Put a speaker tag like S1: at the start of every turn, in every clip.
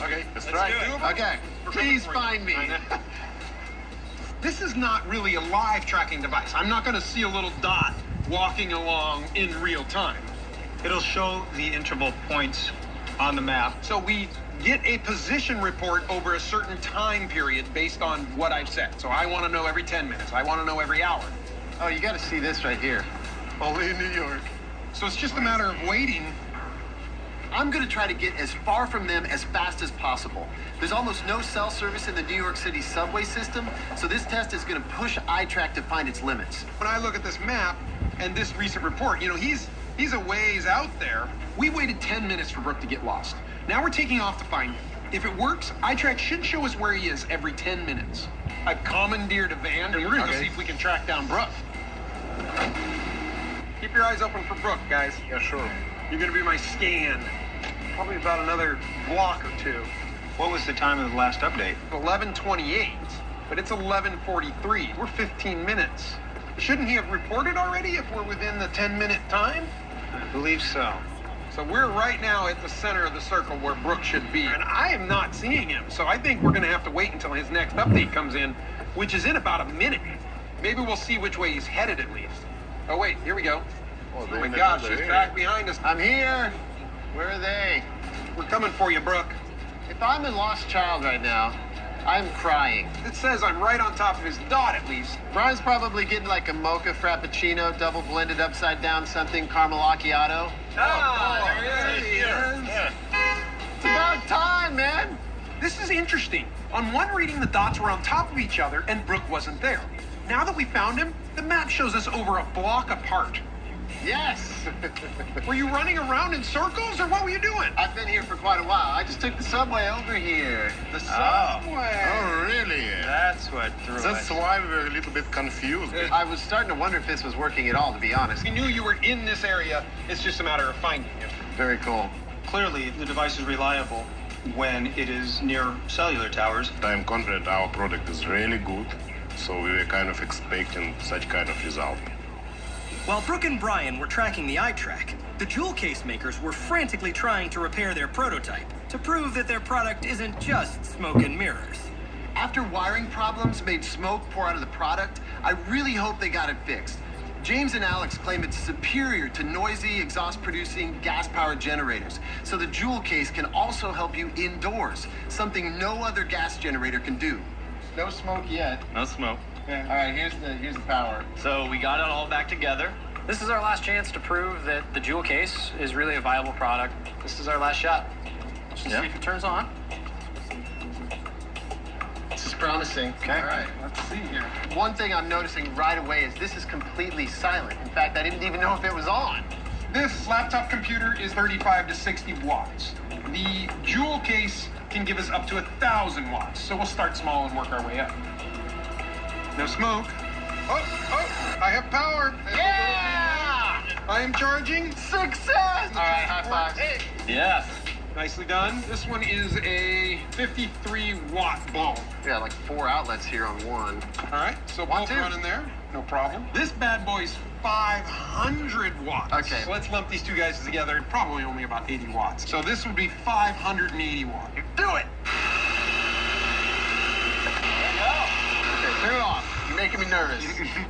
S1: Okay,
S2: let's try.
S1: Okay, please find me.
S3: This is not really a live tracking device. I'm not going to see a little dot walking along in real time.
S4: It'll show the interval points on the map.
S3: So we get a position report over a certain time period based on what I've set. So I want to know every 10 minutes. I want to know every hour.
S1: Oh, you got to see this right here.
S2: Only in New York.
S3: So it's just a matter of waiting.
S1: I'm going to try to get as far from them as fast as possible. There's almost no cell service in the New York City subway system, so this test is going to push iTrack to find its limits.
S3: When I look at this map and this recent report, you know, he's a ways out there. We waited 10 minutes for Brooke to get lost. Now we're taking off to find him. If it works, iTrack should show us where he is every 10 minutes. I've commandeered a van, and we're going to go see if we can track down Brooke. Keep your eyes open for Brooke, guys.
S2: Yeah, sure.
S3: You're going to be my scan. Probably about another block or two.
S4: What was the time of the last update?
S3: 11:28, but it's 11:43. We're 15 minutes. Shouldn't he have reported already if we're within the 10-minute time?
S4: I believe so.
S3: So we're right now at the center of the circle where Brooke should be, and I am not seeing him. So I think we're going to have to wait until his next update comes in, which is in about a minute. Maybe we'll see which way he's headed at least. Oh, wait, here we go. Oh my gosh, he's back behind us.
S1: I'm here. Where are they?
S3: We're coming for you, Brooke.
S1: If I'm a lost child right now, I'm crying.
S3: It says I'm right on top of his dot at least.
S1: Brian's probably getting like a mocha frappuccino, double blended upside down something, caramel macchiato.
S3: There he is.
S1: Yeah. It's about time, man.
S3: This is interesting. On one reading, the dots were on top of each other and Brooke wasn't there. Now that we found him, the map shows us over a block apart.
S1: Yes.
S3: Were you running around in circles or what were you doing?
S1: I've been here for quite a while. I just took the subway over here.
S3: The subway.
S2: Oh, really?
S4: That's what threw
S2: That's
S4: us.
S2: why we were a little bit confused.
S1: I was starting to wonder if this was working at all, to be honest.
S3: We knew you were in this area. It's just a matter of finding you.
S1: Very cool.
S4: Clearly, the device is reliable when it is near cellular towers.
S2: I'm confident our product is really good, so we were kind of expecting such kind of result.
S5: While Brooke and Brian were tracking the iTrack, the jewel case makers were frantically trying to repair their prototype to prove that their product isn't just smoke and mirrors.
S1: After wiring problems made smoke pour out of the product, I really hope they got it fixed. James and Alex claim it's superior to noisy, exhaust-producing, gas-powered generators, so the jewel case can also help you indoors, something no other gas generator can do. No smoke yet.
S6: No smoke.
S1: Yeah. All right, here's the power.
S6: So we got it all back together. This is our last chance to prove that the jewel case is really a viable product. This is our last shot. Let's just see if it turns on.
S1: This is promising.
S6: Okay.
S1: All right, let's see here. One thing I'm noticing right away is this is completely silent. In fact, I didn't even know if it was on.
S3: This laptop computer is 35 to 60 watts. The jewel case can give us up to 1,000 watts. So we'll start small and work our way up. No smoke. Oh, I have power.
S1: Yeah!
S3: I am charging.
S1: Success! All right, high five. Hey.
S6: Yes.
S3: Nicely done. This one is a 53-watt bulb.
S1: Yeah, like 4 outlets here on one.
S3: All right, so both running there. No problem. This bad boy's 500 watts.
S1: Okay.
S3: So let's lump these two guys together. Probably only about 80 watts. So this would be 580 watts.
S1: Do it! Turn it off. You're making me nervous.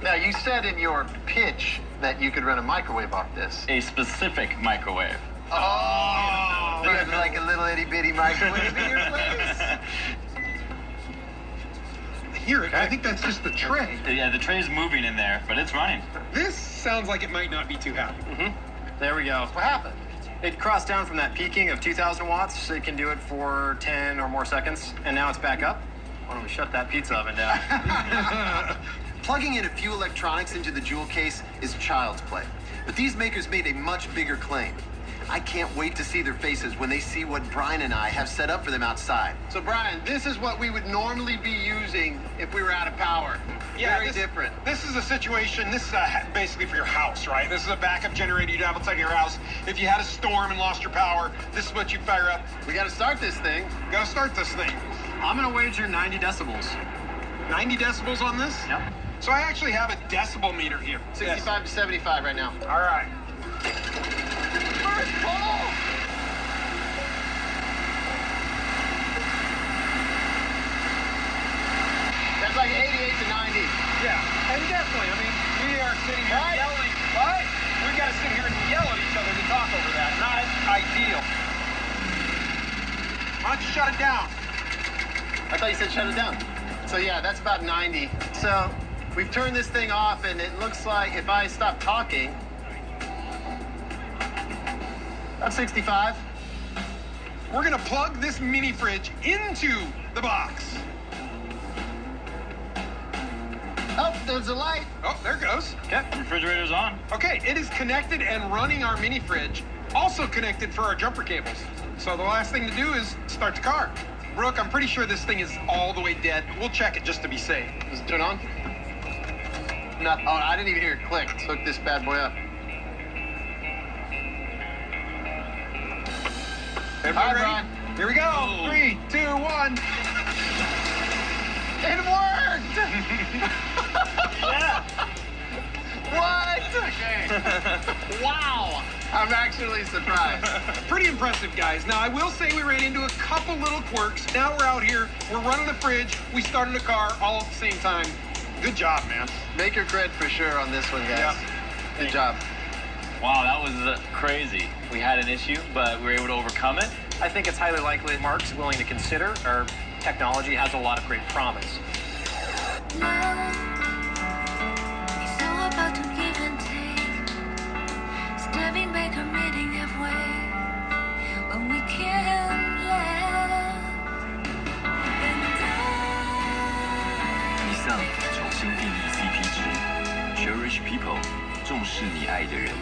S1: Now, you said in your pitch that you could run a microwave off this.
S6: A specific microwave.
S1: Oh! You have like a little itty-bitty microwave in your place?
S3: I hear it. I think that's just the tray.
S6: Yeah, the tray's moving in there, but it's running.
S3: This sounds like it might not be too happy.
S6: There we go.
S1: What happened?
S5: It crossed down from that peaking of 2,000 watts. It can do it for 10 or more seconds, and now it's back up. Why don't we shut that pizza oven down?
S1: Plugging in a few electronics into the jewel case is child's play. But these makers made a much bigger claim. I can't wait to see their faces when they see what Brian and I have set up for them outside. So, Brian, this is what we would normally be using if we were out of power. Very different.
S3: This is a situation, this is basically for your house, right? This is a backup generator you'd have outside your house. If you had a storm and lost your power, this is what you'd fire up.
S1: We got to start this thing.
S3: Gotta start this thing.
S5: I'm going to wager 90 decibels.
S3: 90 decibels on this?
S5: Yep.
S3: So I actually have a decibel meter here.
S1: 65 to 75 right now.
S3: All right.
S1: First pull!
S3: I mean, we are sitting here yelling. What? We've got to sit here and yell at each other to talk over that. Not ideal. Why don't you shut it down?
S1: I thought you said shut it down. So yeah, that's about 90. So we've turned this thing off, and it looks like if I stop talking, about 65.
S3: We're going to plug this mini fridge into the box.
S1: Oh, there's a light.
S3: Oh, there it goes.
S6: Okay, refrigerator's on.
S3: Okay, it is connected and running our mini fridge, also connected for our jumper cables. So the last thing to do is start the car. Brooke, I'm pretty sure this thing is all the way dead. We'll check it just to be safe.
S1: Does it turn on? No. Oh, I didn't even hear it click. Let's hook this bad boy up.
S3: Everybody
S1: Hi,
S3: ready?
S1: Brian.
S3: Here we go. 3, 2, 1.
S1: It worked!
S6: Yeah.
S1: What? Wow! I'm actually surprised.
S3: Pretty impressive, guys. Now, I will say we ran into a couple little quirks. Now we're out here. We're running a fridge. We started a car all at the same time. Good job, man.
S1: Make your cred for sure on this one, guys.
S3: Yeah.
S1: Good job.
S7: Wow, that was crazy. We had an issue, but we were able to overcome it.
S6: I think it's highly likely Mark's willing to consider. Our technology has a lot of great promise.
S8: Love is all about to give and take. Stabbing back our meeting halfway. When we can laugh and die.
S9: 以上重新定义 CP 值 ，Cherish People， 重视你爱的人，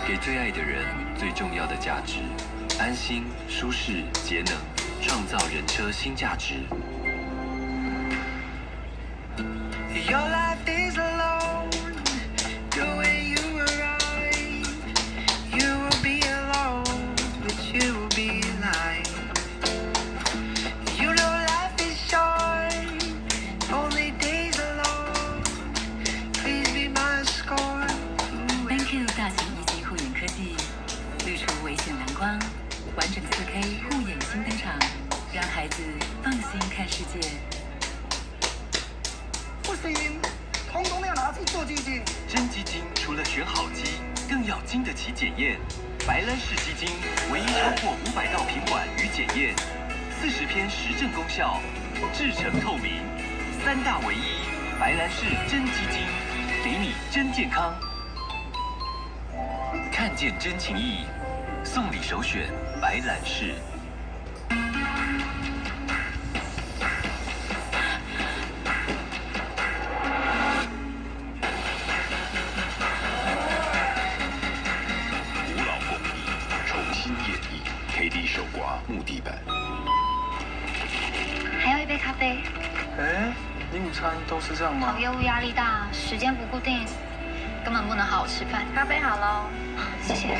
S9: 给最爱的人最重要的价值，安心、舒适、节能，创造人车新价值。
S8: Your life is alone. The way you arrive, you will be alone, but you will be alive. You know life is short, only days alone. Please be my score.
S10: Thank you 大型1级护眼科技，滤除危险蓝光，完整4K 护眼新登场，让孩子放心看世界。
S11: 不行，通通要拿去做基金。
S9: 真基金除了选好基，更要经得起检验。白兰氏基金唯一超过500道品管与检验，40篇实证功效，制成透明，3大唯一。白兰氏真基金，给你真健康。看见真情意，送礼首选白兰氏。
S12: KD 手刮木地板。
S13: 还要一杯咖啡。
S11: 哎，你午餐都是这样吗？
S13: 跑业务压力大，时间不固定，根本不能好好吃饭。咖啡好喽，谢谢。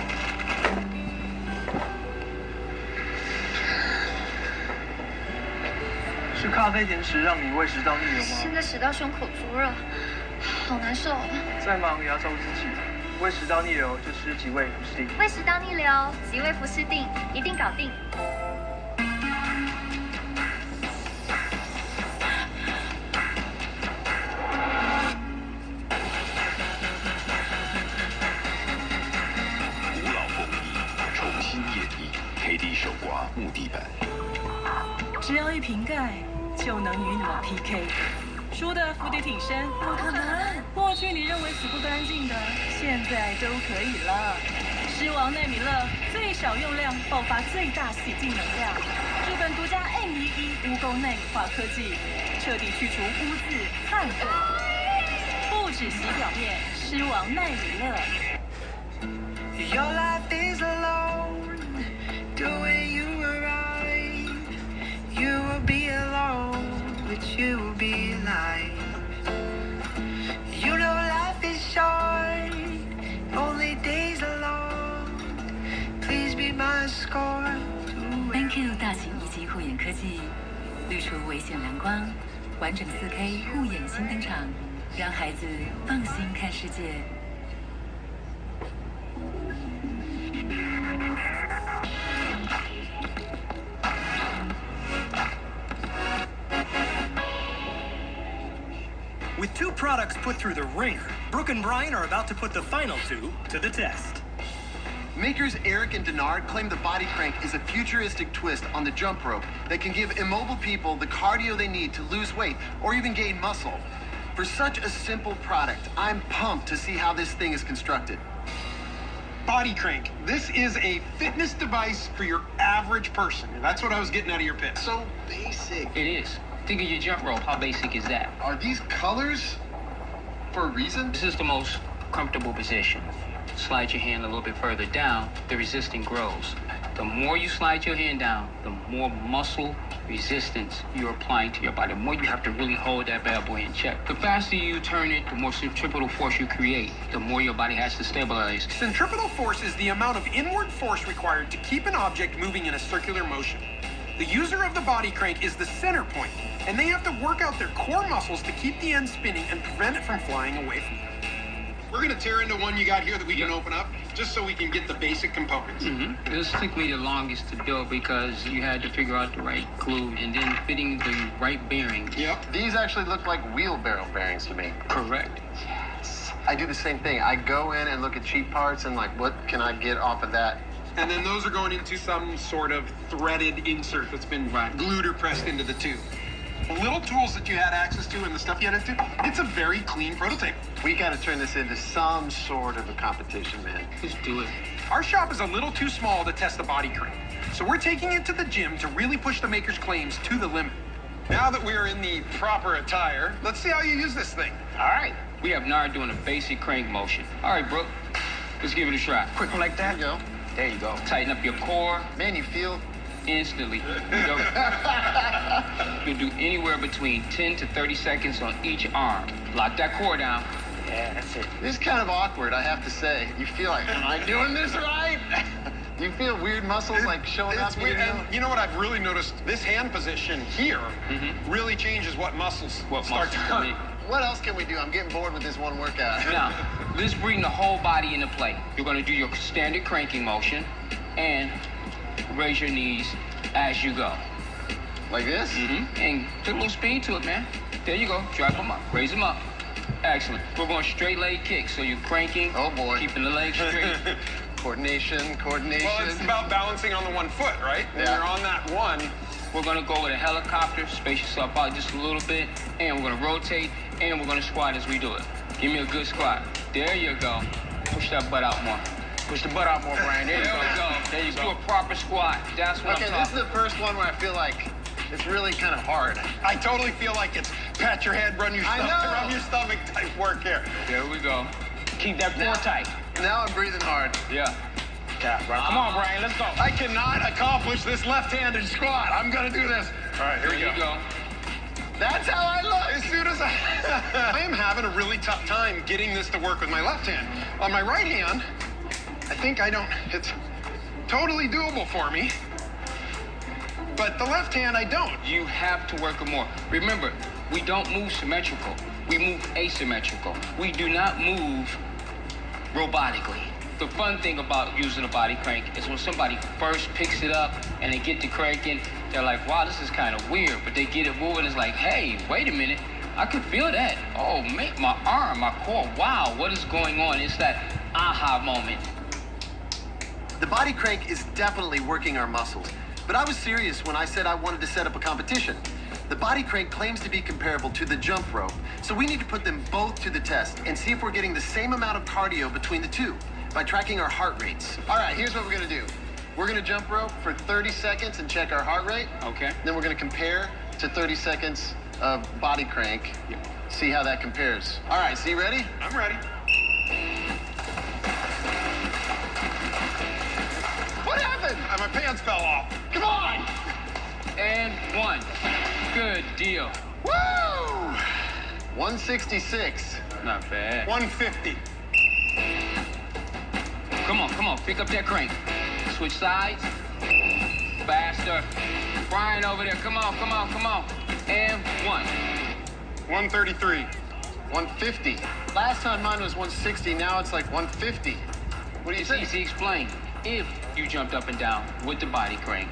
S11: 是咖啡甜食让你胃食道逆流吗？
S13: 现在食道胸口灼热，好难受。
S11: 再忙也要照顾自己。 胃食道逆流就吃几味福士定。
S13: 胃食道逆流，几味福士定，一定搞定。
S12: 古老工艺重新演绎 ，KD 手刮木地板。
S10: 只要一瓶盖，就能与你们 PK。 输的釜底挺身，不可能。过去你认为死不干净的，现在都可以了。狮王奈米乐最小用量爆发最大洗净能量，日本独家 M11无垢奈米化科技，彻底去除污渍、汗垢，不止洗表面，狮王奈米乐。
S8: Your life is alone. The way you arrive, you will be alone. But you will be alive. You know life is short, only days alone. Please be my score.
S10: Thank you 大型1级护眼科技，滤除危险蓝光，完整4K 护眼新登场，让孩子放心看世界。
S5: With 2 products put through the ringer, Brooke and Brian are about to put the final 2 to the test.
S1: Makers Eric and Denard claim the body crank is a futuristic twist on the jump rope that can give immobile people the cardio they need to lose weight or even gain muscle. For such a simple product, I'm pumped to see how this thing is constructed.
S3: Body crank. This is a fitness device for your average person. That's what I was getting out of your pitch.
S1: So basic.
S14: It is. Think of your jump rope. How basic is that?
S1: Are these colors for a reason?
S14: This is the most comfortable position. Slide your hand a little bit further down, the resistance grows. The more you slide your hand down, the more muscle resistance you're applying to your body. The more you have to really hold that bad boy in check. The faster you turn it, the more centripetal force you create, the more your body has to stabilize.
S3: Centripetal force is the amount of inward force required to keep an object moving in a circular motion. The user of the body crank is the center point, and they have to work out their core muscles to keep the end spinning and prevent it from flying away from them. We're going to tear into one you got here that we can open up, just so we can get the basic components.
S14: This took me the longest to build because you had to figure out the right glue and then fitting the right bearings.
S1: Yep. These actually look like wheelbarrow bearings to me.
S14: Correct.
S1: Yes. I do the same thing. I go in and look at cheap parts and like, what can I get off of that?
S3: And then those are going into some sort of threaded insert that's been glued or pressed into the tube. The little tools that you had access to and the stuff you had into, it's a very clean prototype.
S1: We got to turn this into some sort of a competition, man.
S14: Let's do it.
S3: Our shop is a little too small to test the body crank, so we're taking it to the gym to really push the maker's claims to the limit. Now that we're in the proper attire, let's see how you use this thing.
S14: All right. We have Nard doing a basic crank motion. All right, Brooke, let's give it a try.
S1: Quick one like that? There you go.
S14: There you go. Tighten up your core.
S1: Man, you feel...
S14: Instantly. You'll do anywhere between 10 to 30 seconds on each arm. Lock that core down.
S1: Yeah, that's it. This is kind of awkward, I have to say. You feel like, am I doing this right? You feel weird muscles like showing up?
S3: Weird. And you know what I've really noticed? This hand position here really changes what muscles start to hurt.
S1: What else can we do? I'm getting bored with this one workout.
S14: Now, let's bring the whole body into play. You're going to do your standard cranking motion and raise your knees as you go.
S1: Like this?
S14: And put a little speed to it, man. There you go. Drop them up. Raise them up. Excellent. We're going straight leg kicks. So you're cranking.
S1: Oh, boy.
S14: Keeping the legs straight.
S1: Coordination.
S3: Well, it's about balancing on the one foot, right? When you're on that one.
S14: We're going to go with a helicopter. Space yourself out just a little bit. And we're going to rotate. And we're going to squat as we do it. Give me a good squat. There you go. Push that butt out more. Push the butt out more, Brian. There you go. There you go. Do a proper squat. That's what I'm talking about.
S1: Okay, this is the first one where I feel like it's really kind of hard.
S3: I totally feel like it's pat your head, run your stomach type work here.
S14: There we go. Keep that core tight.
S1: Now I'm breathing hard.
S14: Yeah. Yeah, right. Come on, Brian. Let's go.
S3: I cannot accomplish this left-handed squat. I'm going to do this. All right, here we go.
S14: There you go.
S1: That's how I look.
S3: As soon as I am having a really tough time getting this to work with my left hand. On my right hand, I think it's totally doable for me. But the left hand, I don't.
S14: You have to work it more. Remember, we don't move symmetrical. We move asymmetrical. We do not move robotically. The fun thing about using a body crank is when somebody first picks it up and they get to cranking, they're like, wow, this is kind of weird. But they get it moving, it's like, hey, wait a minute. I can feel that. Oh, man, my arm, my core, wow, what is going on? It's that aha moment.
S1: The body crank is definitely working our muscles. But I was serious when I said I wanted to set up a competition. The body crank claims to be comparable to the jump rope, so we need to put them both to the test and see if we're getting the same amount of cardio between the two by tracking our heart rates. All right, here's what we're gonna do. We're gonna jump rope for 30 seconds and check our heart rate.
S14: Okay.
S1: Then we're gonna compare to 30 seconds of body crank, see how that compares. All right, so you ready?
S3: I'm ready.
S1: What happened?
S3: My pants fell off.
S1: Come on!
S14: And one. Good deal.
S1: Woo! 166.
S14: Not bad.
S3: 150.
S14: Come on. Pick up that crank. Switch sides. Faster. Brian over there. Come on. And one.
S3: 133.
S1: 150. Last time mine was 160, now it's like 150. What do you think?
S14: It's easy to explain. If you jumped up and down with the body crank,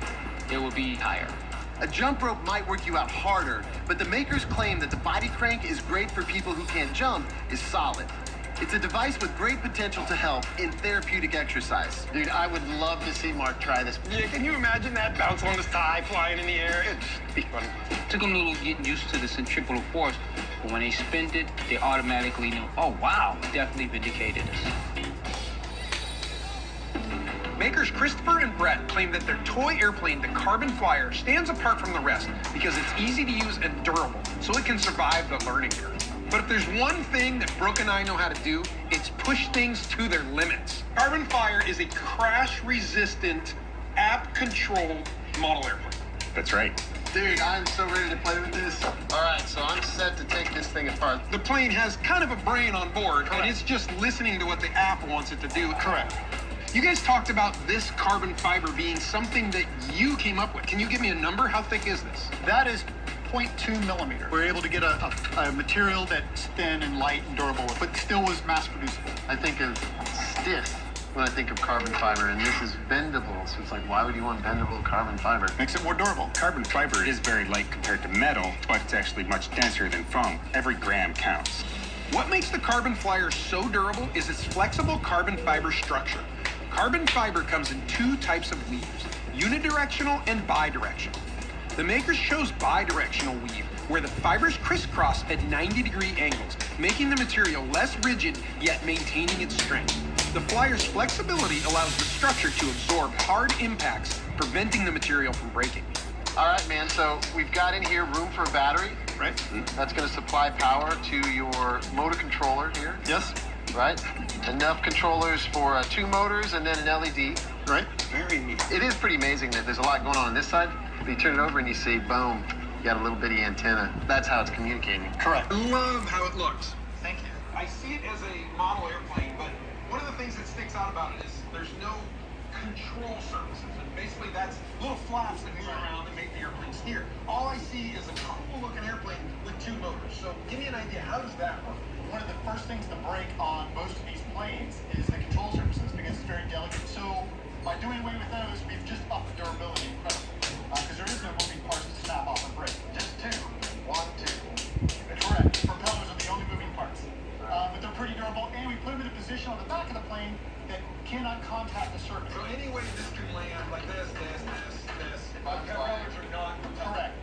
S14: it would be higher.
S1: A jump rope might work you out harder, but the makers claim that the body crank is great for people who can't jump is solid. It's a device with great potential to help in therapeutic exercise.
S3: Dude, I would love to see Mark try this. Yeah, can you imagine that? Bounce on his thigh, flying in the air. It'd be funny.
S14: Took them a little getting used to the centripetal force, but when they spin it, they automatically know, oh wow, definitely vindicated us.
S3: Makers Christopher and Brett claim that their toy airplane, the Carbon Flyer, stands apart from the rest because it's easy to use and durable, so it can survive the learning curve. But if there's one thing that Brooke and I know how to do, it's push things to their limits. Carbon Flyer is a crash-resistant, app-controlled model airplane.
S2: That's right.
S1: Dude, I'm so ready to play with this. All right, so I'm set to take this thing apart.
S3: The plane has kind of a brain on board, and it's just listening to what the app wants it to do.
S1: Correct.
S3: You guys talked about this carbon fiber being something that you came up with. Can you give me a number? How thick is this?
S15: That is 0.2 millimeter. We're able to get a material that's thin and light and durable, but still was mass producible.
S1: I think of stiff when I think of carbon fiber, and this is bendable. So it's like, why would you want bendable carbon fiber?
S15: Makes it more durable.
S16: Carbon fiber is very light compared to metal, but it's actually much denser than foam. Every gram counts.
S3: What makes the Carbon Flyer so durable is its flexible carbon fiber structure. Carbon fiber comes in two types of weaves, unidirectional and bidirectional. The makers chose bidirectional weave, where the fibers crisscross at 90-degree angles, making the material less rigid, yet maintaining its strength. The Flyer's flexibility allows the structure to absorb hard impacts, preventing the material from breaking.
S1: All right, man, so we've got in here room for a battery,
S15: right?
S1: That's going to supply power to your motor controller here.
S15: Yes.
S1: Right? Enough controllers for 2 motors and then an LED.
S15: Right.
S3: Very neat.
S1: It is pretty amazing that there's a lot going on this side. But you turn it over and you see, boom, you got a little bitty antenna. That's how it's communicating.
S15: Correct.
S3: I love how it looks.
S15: Thank you.
S3: I see it as a model airplane, but one of the things that sticks out about it is there's no control surfaces. And basically that's little flaps that move around and make the airplane steer. All I see is a cool looking airplane with 2 motors. So give me an idea, how does that work?
S15: One of the first things to break on most of these planes is the control surfaces because it's very delicate. So by doing away with those, we've just upped the durability incredibly. Because there is no moving parts to snap off and break. Just 2. 1, 2. Correct. Propellers are the only moving parts. But they're pretty durable, and we put them in a position on the back of the plane that cannot contact the surface.
S3: So any way this can land like this. Propellers are not
S15: correct.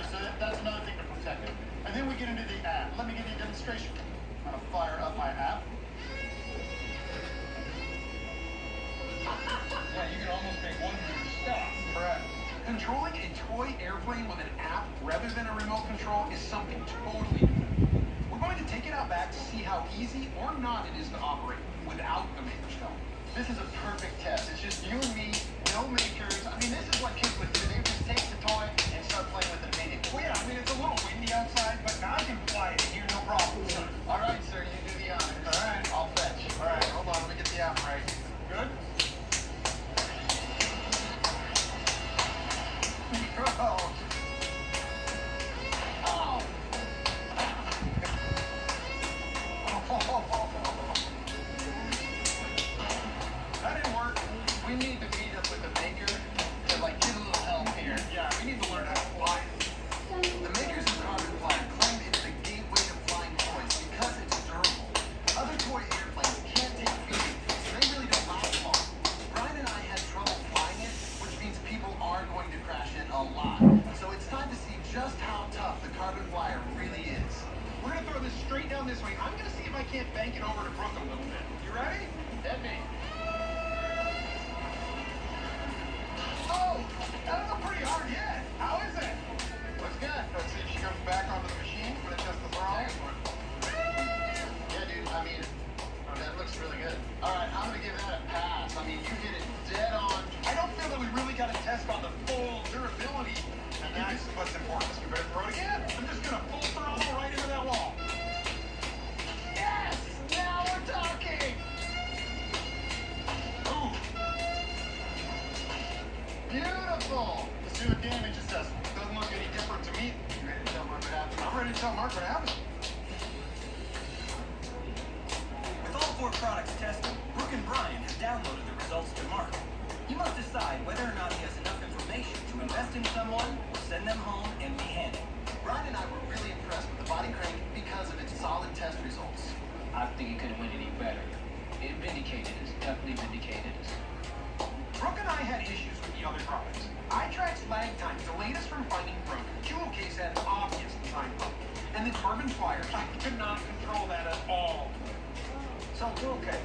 S15: So that's another thing to protect it. And then we get into the app. Let me give you a demonstration. I'm going to fire up my app.
S3: Yeah, you can almost make one move stop. Correct. Controlling a toy airplane with an app rather than a remote control is something totally different. We're going to take it out back to see how easy or not it is to operate without the maker's help.
S15: This is a perfect test. It's just you and me, no makers. I mean, this is what kids would do. They would just take the toy and start playing with it immediately.
S3: Well, yeah, I mean, it's a little windy outside, but now I can fly it in here, no problem.
S15: All right, sir, you do the honors.
S3: All right.
S15: I'll fetch.
S3: All right, hold on, let me get the app right. Good? Oh. That didn't work.
S15: We need to meet up with the maker to like get a little help here.
S3: Yeah, we need to learn how to fly.
S1: The makers of Carbon Flyer claim it's the gateway to flying toys because it's durable. Other toy airplanes can't take beating, so they really don't last long. Brian and I had trouble flying it, which means people are going to crash it a lot. So it's time to see just how tough the Carbon Flyer really is.
S3: We're going to throw this straight down this way. I'm going to see if I can't bank it over to Brooke a little bit. You ready?
S15: Hit me.
S3: Oh, that was a pretty hard hit. How is it?
S15: Looks good.
S3: Let's see if she comes back onto the machine. Put it just the throttle.
S15: Yeah, dude. I mean, that looks really good. All right, I'm going to give that a pass. I mean, you hit it dead on.
S3: I don't feel that we really got a test on the full durability, and that's what's important. So we better throw it again. I'm just going to full throttle right into that wall.
S15: Yes! Now we're talking!
S3: Ooh.
S15: Beautiful! Let's do a damage assessment.
S3: Doesn't look any different to me. You ready to tell Mark what happened? I'm ready to tell Mark what happened.
S5: With all 4 products tested, Brooke and Brian have downloaded the results to Mark. He must decide whether or not he has enough information to invest in someone or send them home empty-handed.
S1: Brian and I were really impressed with the body crank because of its solid test results.
S6: I think it couldn't win any better. It vindicated us, definitely vindicated us.
S3: Brooke and I had issues with the other products. iTrack's lag time delayed us from finding broke. Jewel case had an obvious design bug. And the carbon pliers, I could not control that at all.
S17: So, jewel case.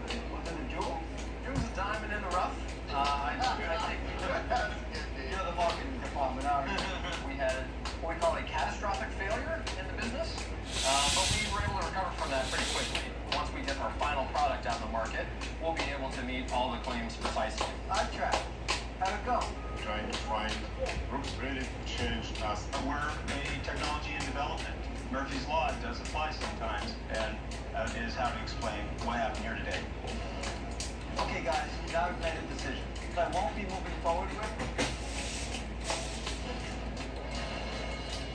S17: Was it a jewel? Jewel's a diamond in the rough? I think you're the marketing department, aren't you? We had what we call a catastrophic failure in the business, but we were able to recover from that pretty quickly. Once we get our final product out in the market, we'll be able to meet all the claims precisely. iTrack. How'd it go?
S2: Trying to find. Brooks really changed us.
S4: We're a technology in development. Murphy's Law does apply sometimes, and that is how to explain what happened here today.
S17: Okay, guys, now we've made a decision. I won't be moving forward with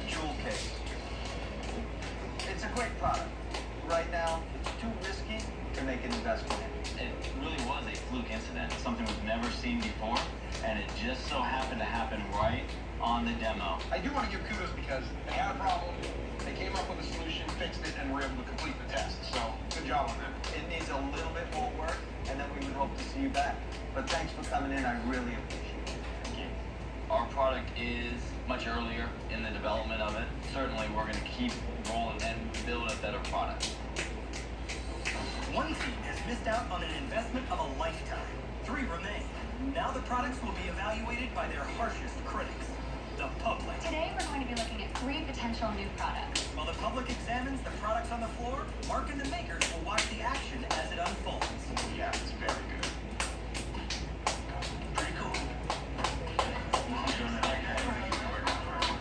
S17: jewel case. It's a great product. Right now, it's too risky to make an investment in.
S7: It really was a fluke incident, something we've never seen before, and it just so happened to happen right on the demo.
S3: I do want to give kudos because they had a problem, they came up with a solution, fixed it, and were able to complete the test. So, good job on that.
S17: It needs a little bit more work, and then we would hope to see you back. But thanks for coming in. I really appreciate it.
S7: Thank you. Our product is much earlier in the development of it. Certainly, we're going to keep rolling and build a better product.
S5: One team has missed out on an investment of a lifetime. 3 remain. Now the products will be evaluated by their harshest critics, the public.
S13: Today we're going to be looking at 3 potential new products.
S5: While the public examines the products on the floor, Mark and the makers will watch the action as it unfolds.
S12: Yeah, it's very good. Pretty cool.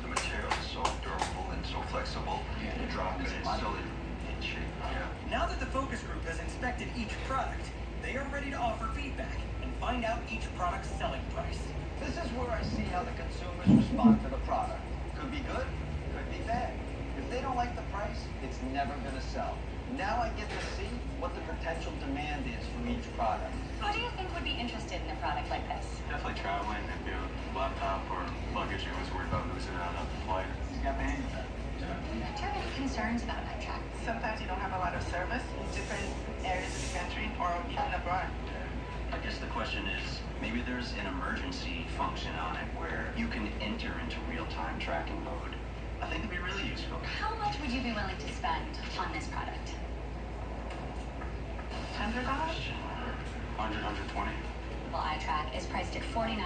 S12: The material is so durable and so flexible. The drop is still in shape. Yeah.
S5: Now that the focus group has inspected each product, they are ready to offer feedback and find out each product's selling price.
S17: This is where I see how the consumers respond to the product. Could be good, could be bad. If they don't like the price, it's never going to sell. Now I get to see what the potential demand is for each product.
S13: Who do you think would be interested in a product like this?
S4: Definitely traveling, if you have a laptop or luggage, you're always worried about losing it on a flight. You got the hang of that.
S13: Do you have any concerns about iTrack?
S18: Sometimes you don't have a lot of service in different areas of the country or even abroad.
S12: I guess the question is, maybe there's an emergency function on it where you can enter into real-time tracking mode. I think it'd be really useful.
S13: How much would you be willing to spend on this product?
S18: $100?
S12: 100, 120.
S13: Well, iTrack is priced at $49.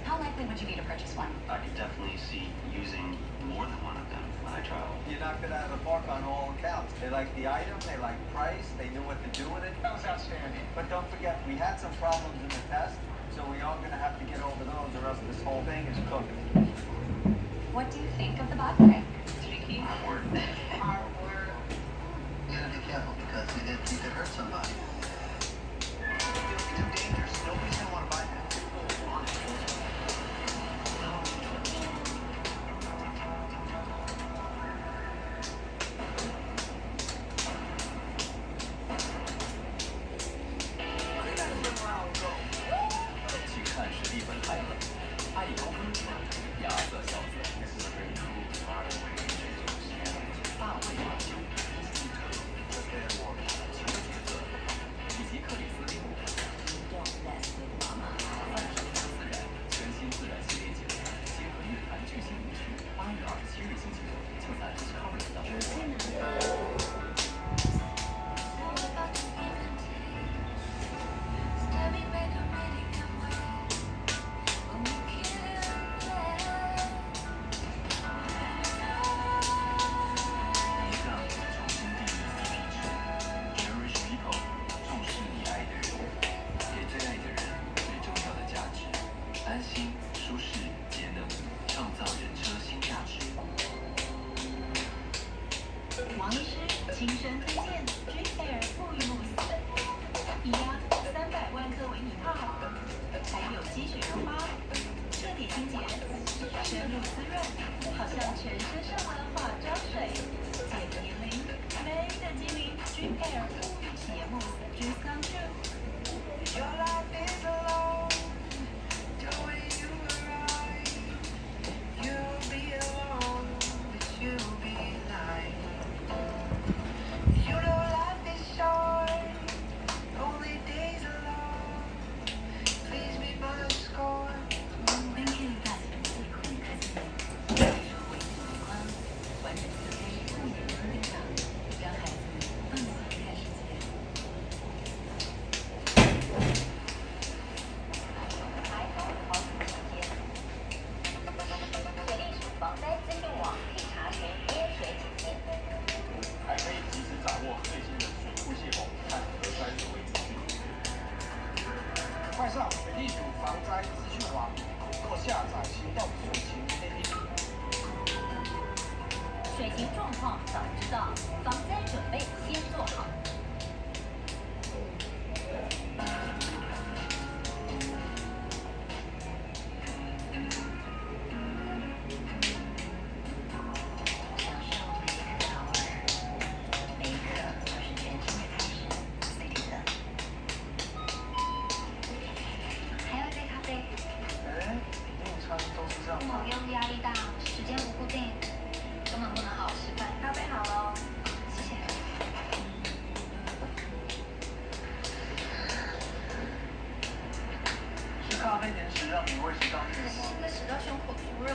S13: How likely would you be to purchase one?
S12: I could definitely see using more than one of them when I travel.
S17: You knocked it out of the park on all accounts. They liked the item, they liked price, they knew what to do with it.
S3: That was outstanding.
S17: But don't forget, we had some problems in the test, so we are going to have to get over those or else this whole thing is cooking.
S13: What do you think of the body crank?
S18: Tricky.
S12: Hard work.
S18: Hard work.
S17: You gotta be careful because it could hurt somebody. It's too dangerous. Nobody's gonna want to buy that.
S8: You
S19: 情状况早知道，防灾准备先做好。
S13: 业务压力大，时间不固定，根本不能好好吃饭。咖啡好喽，谢谢。
S17: 是咖啡甜食让你胃食道逆流吗？
S13: 现在食道胸口突热，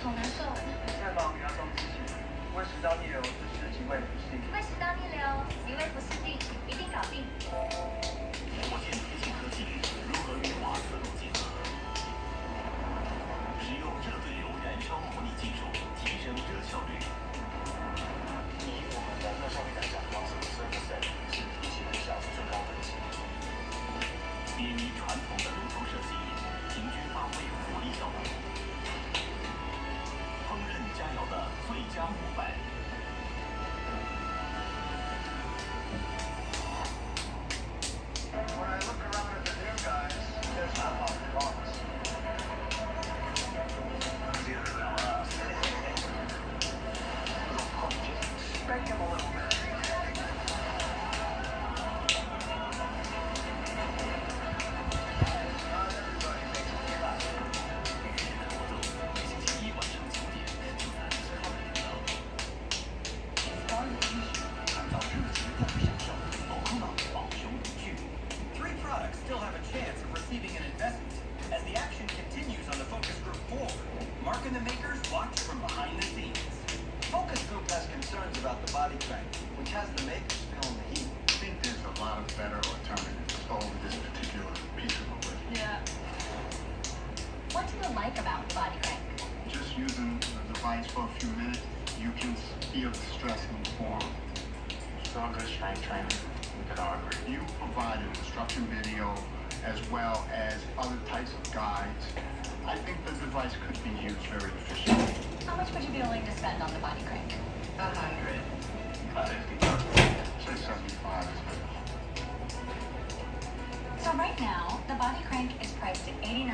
S13: 好难受。
S17: 健保给他送咨询，胃食道逆流就是急胃不适。
S13: 胃食道逆流，急胃不适地一定搞定。
S12: 火箭推进科技如何与马克龙结合？使用热对流燃烧模拟技术，提升热效率。以我们的热效率来讲，100%是一起很小最高等级。别于传统的炉头设计，平均发挥火力效能。烹饪佳肴的最佳模板。
S15: When I look around at the new guys, there's not a lot of promise. Spank him a little bit. Not everybody makes it cut.
S12: 星期一晚上9点，就在超人频道。
S5: 当然继续创造热情共享效果，宝可梦宝熊语句。Three products still have a chance of receiving an investment as the action continues on the focus group forward. Mark and the makers watch from behind the scenes.
S17: Focus group has concerns about the body crank, which has the makers feeling the heat.
S15: I think there's a lot of better alternatives over this particular piece of equipment.
S19: Yeah. What do you like about the body crank?
S15: Just using the device for a few minutes, you can feel the stress in the form.
S16: Strong good strength training. We could all agree.
S15: You provide an instruction video as well as other types of guides. I think the device could be used very efficiently.
S19: How much would you be willing to spend on the body crank?
S18: 100.
S15: Say 75 is good.
S19: So right now, the body crank is priced at $89.99.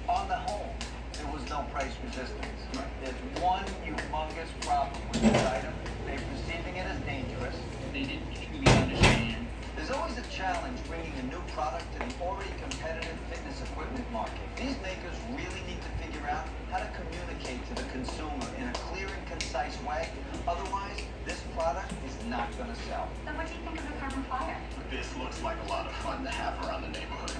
S17: On the whole, there was no price resistance. There's one humongous problem with this item. They're perceiving it as dangerous.
S14: They didn't truly understand.
S17: There's always a challenge bringing a new product to the already competitive fitness equipment market. These makers really need to figure out how to communicate to the consumer in a clear and concise way. Otherwise, this product is not going to sell.
S19: So what do you think of the carbon flyer?
S12: This looks like a lot of fun to have around the neighborhood.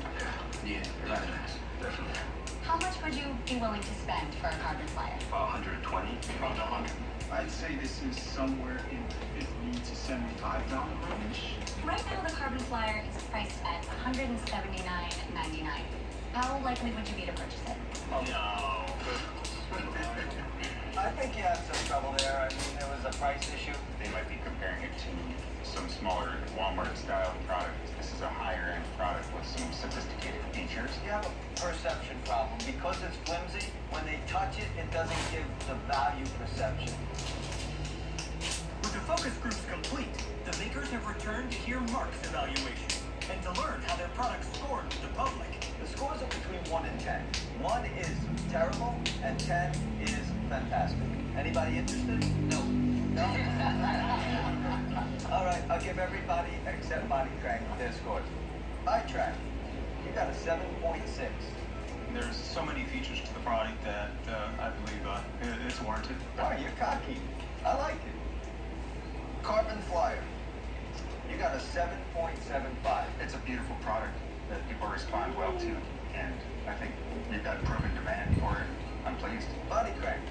S12: Yeah, definitely.
S19: How much would you be willing to spend for a carbon flyer?
S12: About 120, around 100.
S4: I'd say this is somewhere in the $50 to $75 range.
S19: Right now, the carbon flyer is priced at $179.99. How likely would you be to purchase it?
S12: Oh, no.
S17: I think you had some trouble there. I mean, there was a price issue.
S16: They might be comparing it to some smaller Walmart-style product. This is a higher-end product with some sophisticated features.
S17: You have a perception problem. Because it's flimsy, when they touch it, it doesn't give the value perception.
S5: With the focus groups complete, the makers have returned to hear Mark's evaluation and to learn how their products scored with the public.
S17: The scores are between 1 and 10. 1 is terrible, and 10 is fantastic. Anybody interested? No. No? All right, I'll give everybody except Body Crank their scores. Eye Track, you got a 7.6.
S4: There's so many features to the product that I believe it's warranted.
S17: Oh, you're cocky. I like it. Carbon Flyer, you got a 7.75.
S16: It's a beautiful product that people respond well to, and I think we've got proven demand for it. I'm pleased.
S17: Body Crank,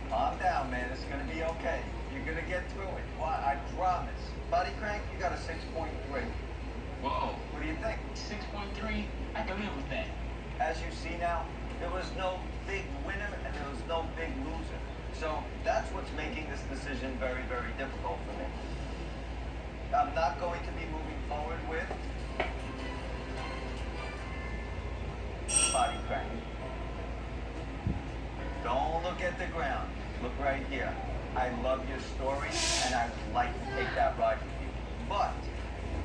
S17: calm down, man. It's gonna be okay. You're gonna get through it. Why? I promise. Body Crank, you got a 6.3.
S14: Whoa.
S17: What do you think?
S14: 6.3? I can live with that.
S17: As you see now, there was no big winner and there was no big loser. So that's what's making this decision very, very difficult for me. I'm not going to be moving forward with Body Crank. Don't the ground. Look right here. I love your story, and I would like to take that ride with you. But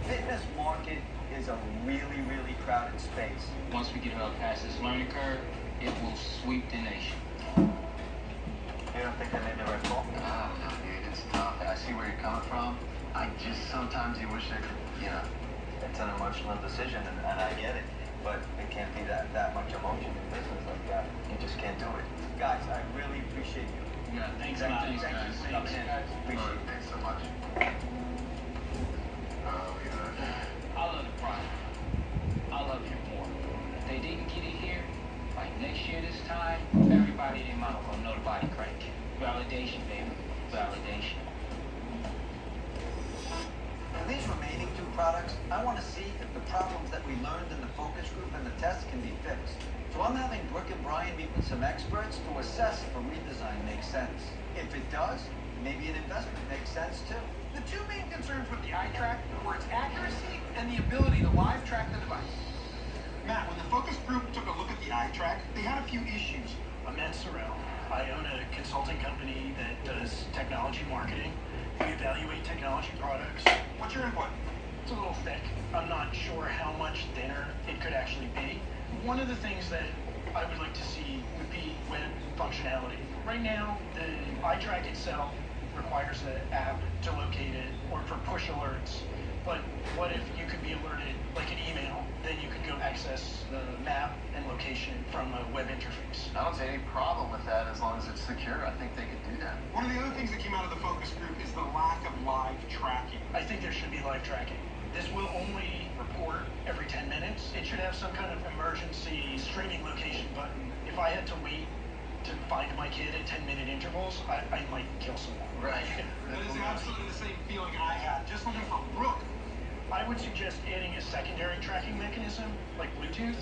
S17: fitness market is a really, really crowded space.
S14: Once we get out past this learning curve, it will sweep the nation.
S17: You don't think I made the right call?
S7: No, dude, it's tough. I see where you're coming from. I just sometimes you wish I could,
S17: It's an emotional decision, and I get it. But it can't be that much emotion in business like that. You just can't do it. Guys, I really appreciate you.
S14: Yeah, thanks,
S17: Thank
S14: guys.
S17: you.
S14: Thanks,
S17: Thanks, guys. Appreciate it.
S2: Thanks so much.
S14: I love the product. I love him more. If they didn't get it here, like next year this time, everybody in their mouth will know the body crank. Validation, baby. Validation.
S5: For these remaining two products, I want to see if the problems that we learned in the focus group and the test can be fixed. So I'm having Brooke and Brian meet with some experts to assess if a redesign makes sense. If it does, maybe an investment makes sense too.
S3: The two main concerns with the eye track were its accuracy and the ability to live track the device.
S15: Matt, when the focus group took a look at the eye track, they had a few issues.
S12: I'm Matt Sorrell. I own a consulting company that does technology marketing. We evaluate technology products.
S15: What's your input?
S12: It's a little thick. I'm not sure how much thinner it could actually be. One of the things that I would like to see would be web functionality. Right now, the eye track itself requires an app to locate it or for push alerts. But what if you could be alerted like an email, then you could go access the map and location from a web interface?
S7: I don't see any problem with that as long as it's secure. I think they could do that.
S15: One of the other things that came out of the focus group is the lack of live tracking.
S12: I think there should be live tracking. This will only report every 10 minutes. It should have some kind of emergency streaming location button. If I had to wait to find my kid at 10-minute intervals, I might kill someone.
S7: Right.
S15: That is absolutely the same feeling I had. Just looking for Brooke.
S12: I would suggest adding a secondary tracking mechanism, like Bluetooth,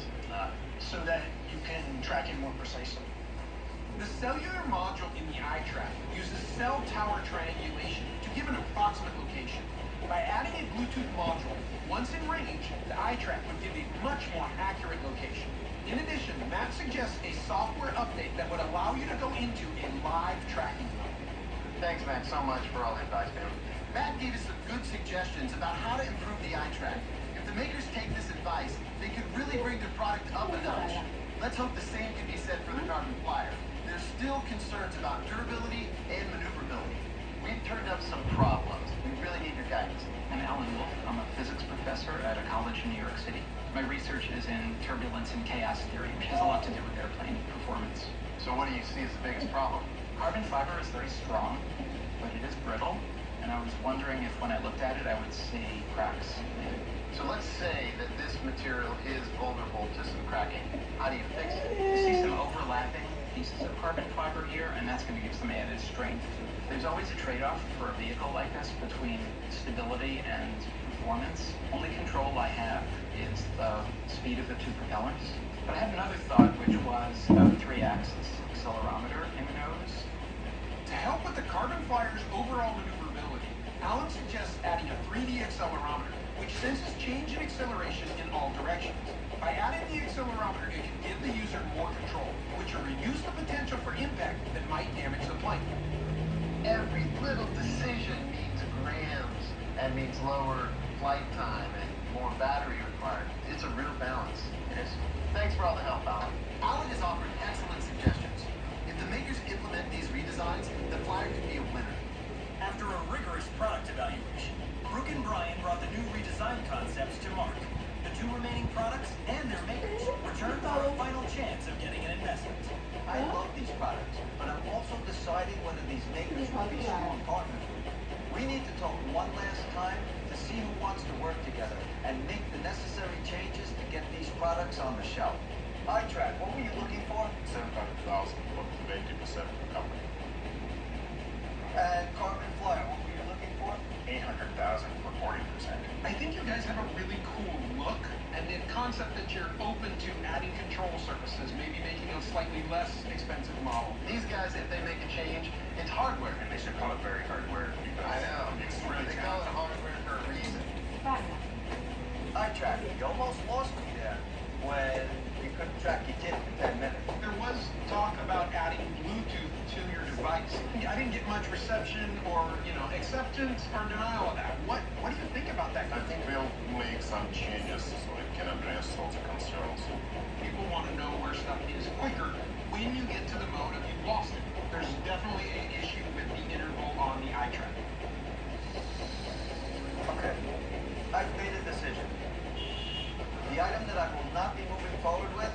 S12: so that you can track it more precisely.
S3: The cellular module in the eye track uses cell tower triangulation to give an approximate location. By adding a Bluetooth module, once in range, the eye track would give a much more accurate location. In addition, Matt suggests a software update that would allow you to go into a live tracking mode.
S7: Thanks, Matt, so much for all the advice, man.
S1: Matt gave us some good suggestions about how to improve the eye track. If the makers take this advice, they could really bring their product up a notch. Let's hope the same can be said for the carbon flyer. There's still concerns about durability and maneuverability.
S7: We've turned up some problems. We really need your guidance.
S20: I'm Alan Wolf. I'm a physics professor at a college in New York City. My research is in turbulence and chaos theory, which has a lot to do with airplane performance.
S7: So what do you see as the biggest problem?
S20: Carbon fiber is very strong, but it is brittle, and I was wondering if when I looked at it, I would see cracks in it.
S7: So let's say that this material is vulnerable to some cracking. How do you fix it?
S20: You see some overlapping pieces of carbon fiber here, and that's going to give some added strength. There's always a trade-off for a vehicle like this between stability and performance. Only control I have is the speed of the two propellers. But I had another thought, which was about a 3-axis accelerometer in the nose.
S3: To help with the carbon flyer's overall maneuverability, Alan suggests adding a 3D accelerometer, which senses change in acceleration in all directions. By adding the accelerometer, it can give the user more control, which will reduce the potential for impact that might damage the plane.
S7: Every little decision means grams and means lower flight time and more battery required. It's a real balance. It is. Thanks for all the help, Alan.
S1: Alan has offered excellent suggestions. If the makers implement these redesigns, the flyer could be a winner.
S5: After a rigorous product evaluation, Brooke and Brian brought the new redesign concepts to mark. The two remaining products and their makers returned for a final chance of getting an investment. I love these products, but I'm also deciding whether these makers will be strong partners with me. We need to talk one last time to see who wants to work together and make the necessary changes to get these products on the shelf. iTrack, what were you looking for?
S2: 700,000 for 20% of the company.
S5: And Carbon Flyer, what were you looking for?
S16: 800,000 for 40%.
S3: I think you guys have a really cool look and the concept that you're open to adding control surfaces, maybe making a slightly less expensive model.
S7: These guys, if they make a change, it's hardware.
S16: And they should call it very hardware.
S7: I know.
S16: It's really
S7: They call it hardware for a reason.
S5: iTrack, you almost lost me there when you couldn't track your kid for 10 minutes.
S3: There was talk about adding Bluetooth to didn't get much reception or, acceptance or denial of that. What do you think about that?
S2: I think we'll make some changes so it can address all the concerns.
S3: People want to know where stuff is quicker. When you get to the mode of you've lost it, there's definitely an issue with the interval on the eye track.
S17: Okay, I've made a decision. The item that I will not be moving forward with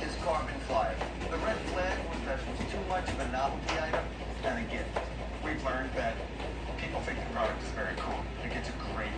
S17: is Carbon Flyer. The red flag was that it was too much of a novelty item and a gift.
S4: We've learned that people think the product is very cool. It gets a great